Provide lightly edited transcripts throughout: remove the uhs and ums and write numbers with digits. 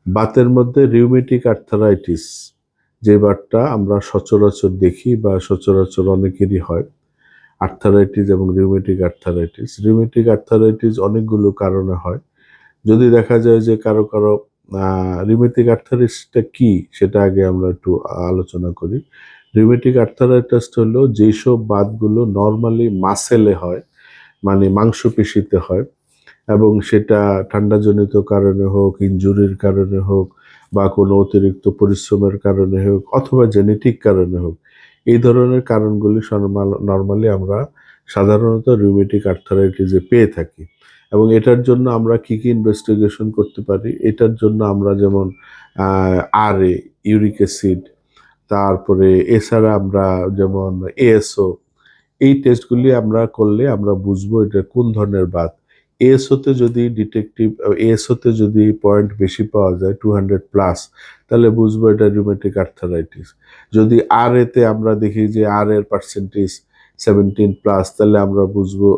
বাতের মধ্যে rheumatic arthritis যে বাতটা আমরা সচরাচর দেখি বা সচরাচর অনেকেরই হয়, আর্থারাইটিস এবং রিউমেটিক আর্থারাইটিস। রিউমেটিক আর্থারাইটিস অনেকগুলো কারণে হয়। যদি দেখা যায় যে কারো কারো রিউমেটিক আর্থারাইটিসটা কি সেটা আগে আমরা একটু আলোচনা করি। রিউমেটিক আর্থারাইটিসটা হলো যেসব বাতগুলো নরমালি মাসেলে হয়, মানে মাংসপেশিতে হয়, এবং সেটা ঠান্ডাজনিত কারণে হোক, ইনজুরির কারণে হোক, বা কোনো অতিরিক্ত পরিশ্রমের কারণে হোক, অথবা জেনেটিক কারণে হোক, এই ধরনের কারণগুলি নরমালি আমরা সাধারণত রিউমেটিক আর্থারাইটিসে পেয়ে থাকি। এবং এটার জন্য আমরা কি কি ইনভেস্টিগেশন করতে পারি? এটার জন্য আমরা যেমন আরএ, ইউরিক অ্যাসিড, তারপরে এছাড়া আমরা যেমন এএসও, এই টেস্টগুলি আমরা করলে আমরা বুঝবো এটা কোন ধরনের বাত। এএসওতে যদি পয়েন্ট বেশি পাওয়া যায় 200+, তাহলে বুঝবো এটা রিউমেটিক আর্থারাইটিস। যদি আর এতে আমরা দেখি যে আর এর পার্সেন্টেজ 17+, তাহলে আমরা বুঝবো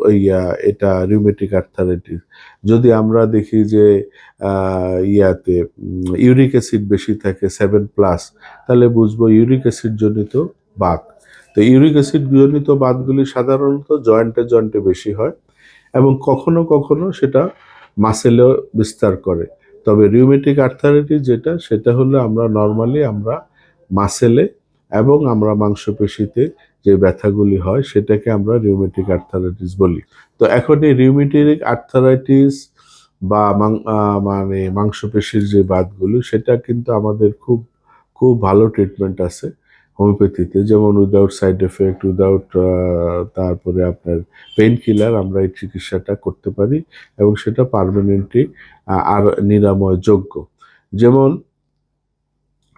এটা রিউমেটিক আর্থারাইটিস। যদি আমরা দেখি যে ইউরিক অ্যাসিড বেশি থাকে 7+, তাহলে বুঝবো ইউরিক অ্যাসিড জনিত বাত। তো ইউরিক অ্যাসিড জনিত বাতগুলি সাধারণত জয়েন্টে বেশি হয় এবং কখনো কখনো সেটা মাসেলেও বিস্তার করে। তবে রিউমেটিক আর্থারাইটিস সেটা হলো আমরা নরমালি মাসেলে এবং আমরা মাংসপেশিতে যে ব্যথাগুলি হয় সেটাকে আমরা রিউমেটিক আর্থারাইটিস বলি। তো এখন এই রিউমেটিক আর্থারাইটিস বা মানে মাংসপেশির যে বাতগুলো, সেটা কিন্তু আমাদের খুব খুব ভালো ট্রিটমেন্ট আছে হোমিওপ্যাথিতে, যেমন উইদাউট সাইড এফেক্ট, তারপরে আপনার পেইন কিলার, আমরা এই চিকিৎসাটা করতে পারি এবং সেটা পার্মানেন্টলি আর নিরাময়যোগ্য। যেমন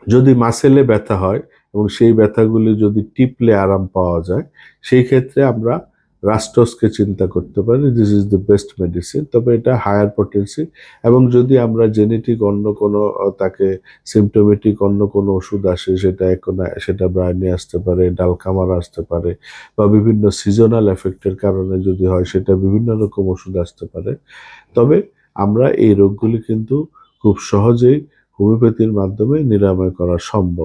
যদি মাসেলে ব্যথা হয় এবং সেই ব্যথাগুলি যদি টিপলে আরাম পাওয়া যায়, সেই ক্ষেত্রে আমরা রাস্টসকে চিন্তা করতে পারি। This is the best medicine. তবে এটা হায়ার পটেন্সি, এবং যদি আমরা জেনেটিক অন্য কোনো তাকে সিমটোমেটিক অন্য কোনো ওষুধ আসে, সেটা ব্রায়ানি আসতে পারে, ডালকামার আসতে পারে, বা বিভিন্ন সিজনাল এফেক্টের কারণে যদি হয় সেটা বিভিন্ন রকম ওষুধ আসতে পারে। তবে আমরা এই রোগগুলি কিন্তু খুব সহজেই হোমিওপ্যাথির মাধ্যমে নিরাময় করা সম্ভব।